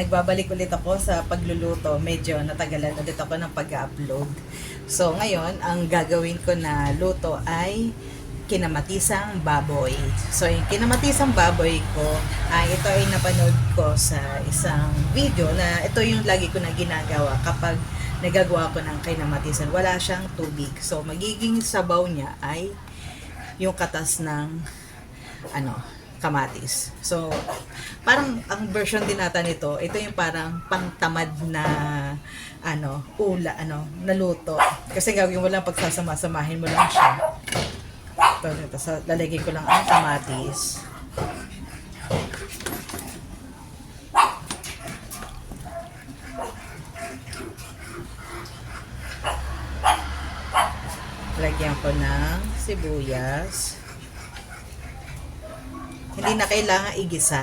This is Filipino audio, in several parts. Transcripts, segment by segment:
nagbabalik ulit ako sa pagluluto. Medyo natagalan ulit ako ng pag-upload. So, ngayon, ang gagawin ko na luto ay kinamatisang baboy. So, yung kinamatisang baboy ko, ito ay napanood ko sa isang video na ito yung lagi ko na ginagawa kapag nagagawa ko ng kinamatisan. Wala siyang tubig. So, magiging sabaw niya ay yung katas ng kamatis. So, parang ang version din nata nito, ito yung parang pangtamad na naluto. Kasi gagawin mo lang pagsasama-samahin mo lang siya. Ito, so, lalagay ko lang ang kamatis. Lagyan ko ng sibuyas. Hindi na kailangan igisa.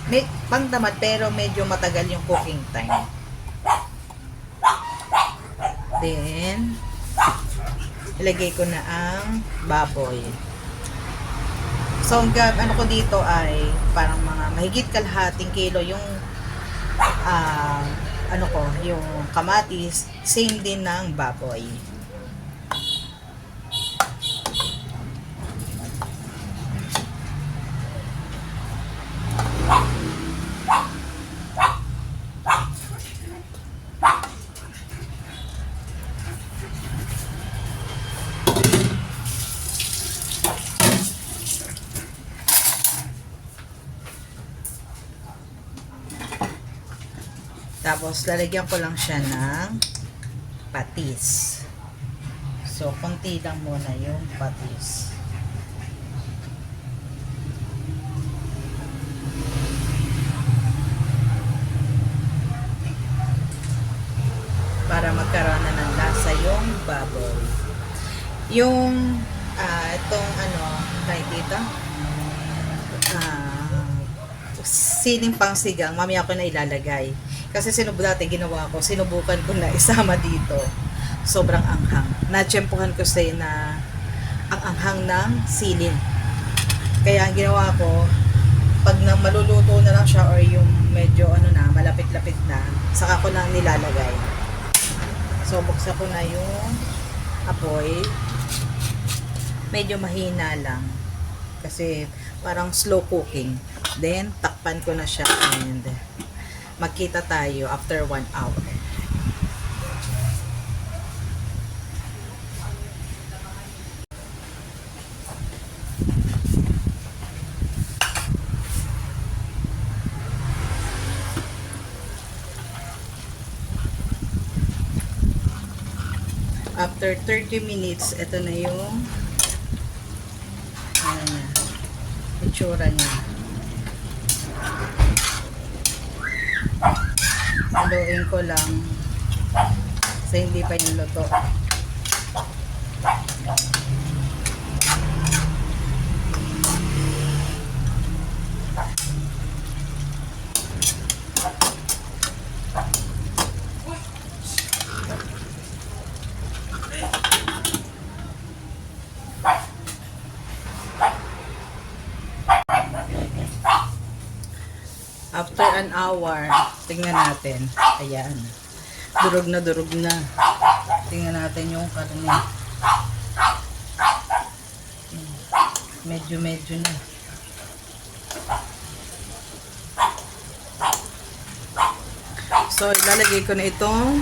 May pangtamad pero medyo matagal yung cooking time. Then, ilagay ko na ang baboy. So, ang ko dito ay parang mga mahigit kalahating kilo yung yung kamatis, same din ng baboy. Tapos, lalagyan ko lang siya ng patis. So, konti lang muna yung patis. Para magkaroon na ng lasa yung baboy. Yung, itong dito, siling pangsigang, mamaya ko na ilalagay. Kasi ginawa ko, sinubukan ko na isama dito. Sobrang anghang. Natsyempohan ko sa na ang anghang ng silin. Kaya ang ginawa ko, pag maluluto na lang siya or yung medyo malapit-lapit na, saka ko lang nilalagay. So, buksan ko na yung apoy. Medyo mahina lang. Kasi parang slow cooking. Then, takpan ko na siya and magkita tayo after 1 hour. After 30 minutes, ito na yung itsura niya. Haluin ko lang sa hindi pa yung luto. After an hour, tingnan natin. Ayan. Durog na durog na. Tingnan natin yung karne. Medyo na. So, ilalagay ko na itong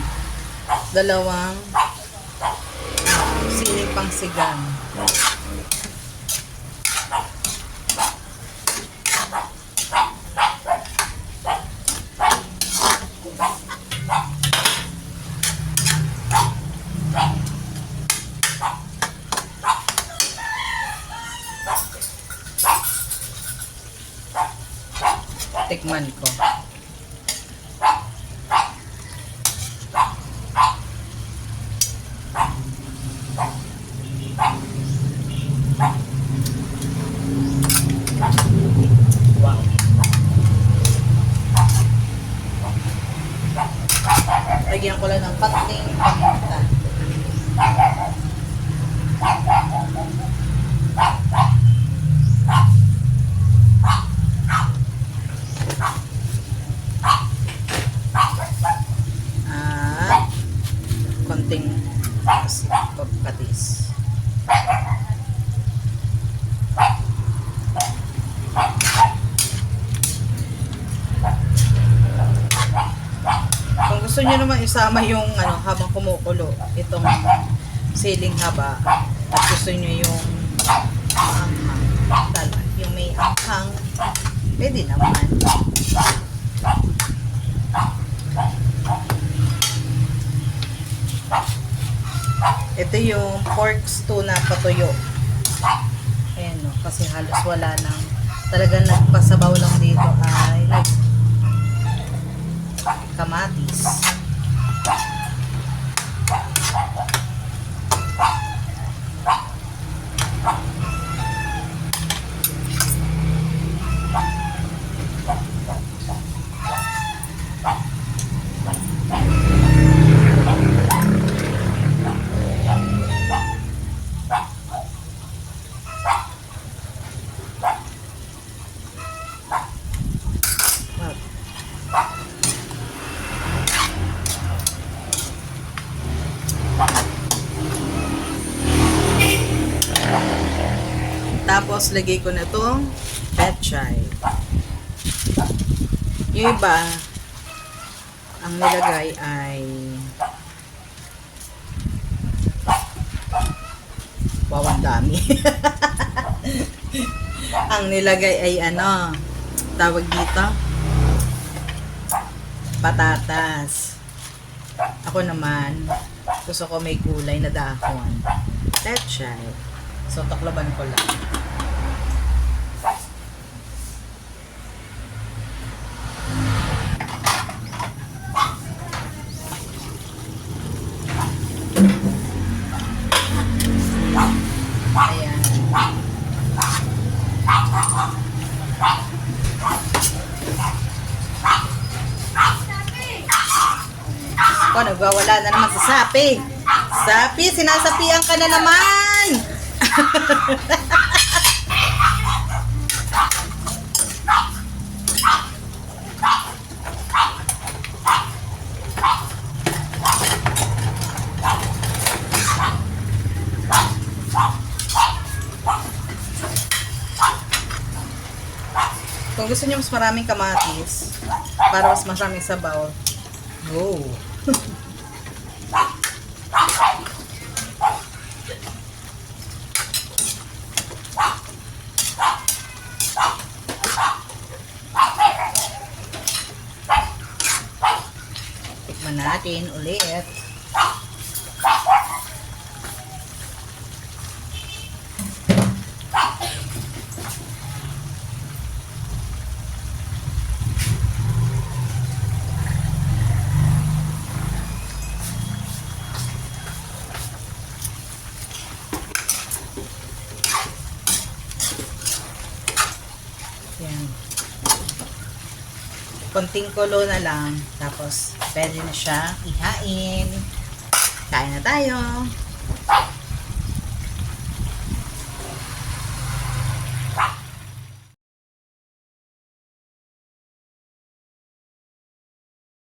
dalawang siling pangsigang. Tikman ko. Wow. Lagyan ko lang ng pating paminta. konting pagkatis. Kung gusto niyo naman isama yung habang kumukulo itong siling haba at gusto niyo yung anghang, yung may anghang, pwede naman. Ito yung pork stew na patuyo. Ayan o, kasi halos wala nang, talagang nagpasabaw lang dito ay kamatis. Tapos, lagay ko na itong pechay. Yung iba, ang nilagay ay ang dami. Ang nilagay ay tawag dito? Patatas. Ako naman, gusto ko may kulay na dahon. Pechay. So, taklaban ko lang. Ayan. Ako, nagwawala na naman sa sapi. Sapi, sinasapian ka na naman! Kung gusto niyo mas maraming kamatis para mas maraming sabaw, go! Tikman natin ulit. Yan. Konting kulo na lang. Tapos, pwede na siya ihain. Kain na tayo.